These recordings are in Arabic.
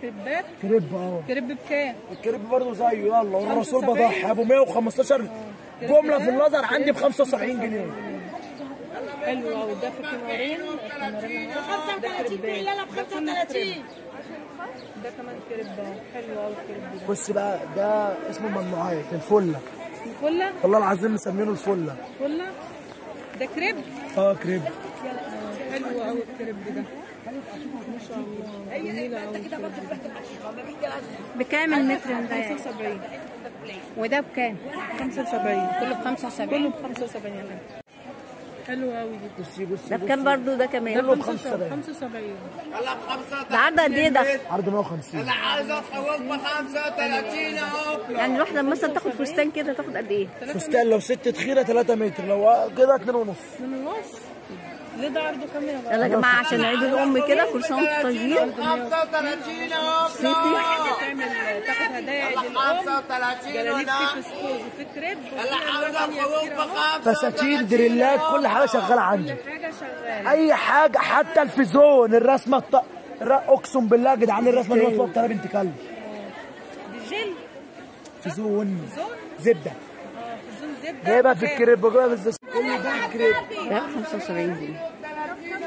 كريبات؟ كريب كريب بكام؟ الكريب برضه زيه. يلا والرسول بضحي ابو 115 جمله في اللازر عندي ب 75 جنيه. حلو قوي. ده في كنارين. ده 35 لا ب 35. ده كمان كريب اهو. حلو قوي الكريب ده. بص بقى ده اسمه ممنوعات الفله. الفله؟ والله العظيم مسمينه الفله. فله؟ ده كريب؟ كريب. حلو قوي الكريب ده. ما شاء الله جميله قوي. بكام المتر ده؟ 75. وده بكام؟ 75. كله ب 75. كله ب 75 يا فندم. حلو قوي دي. بصي بصي ده بكام برضه ده كمان؟ كله ب 75. 75. ده عرض قد ايه ده؟ عرض 150. انا عايز اتحول ب 35 اهو. يعني الواحدة مثلا تاخد فستان كده تاخد قد ايه؟ فستان لو ست تخيره 3 متر، لو كده 2 ونص. 2 ونص. ليه ده عرضه كام يا يلا يا جماعة عشان عيد الأم كده كل سنة وانتم طيبين. 35 اهو. تاخد هدايا عيد الام. 35 جلاليب في فسكوز وفي كريب. انا عايز اتحول ب 5. فساتين دريلات كل حاجه شغاله عندي. حاجه شغاله. اي حاجه حتى الفيزون الرسمه اقسم بالله يا جدعان الرسمه اللي مطلوب بتاع بنت كلب. دي جل. فيزون زبده. فيزون زبده. جايبها في الكريب وجايبها في الزيت. كل ده الكريب. ده 75 جنيه.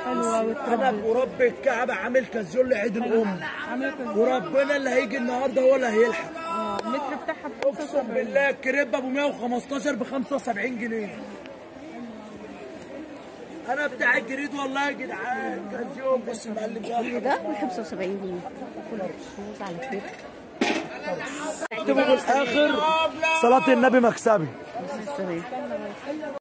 حلو قوي. انا ورب الكعبه عامل كازيون لعيد الام. وربنا اللي هيجي النهارده هو اللي هيلحق. المتر بتاعها ب اقسم بالله الكريب ابو 115 ب 75 جنيه. انا بتاع الجريد والله يا جدعان. كازيون بص المعلم كل ده ب 75 جنيه. كله بصوص على كريب. اكتبوا في الاخر صلاه النبي مكسبي. بص السلام.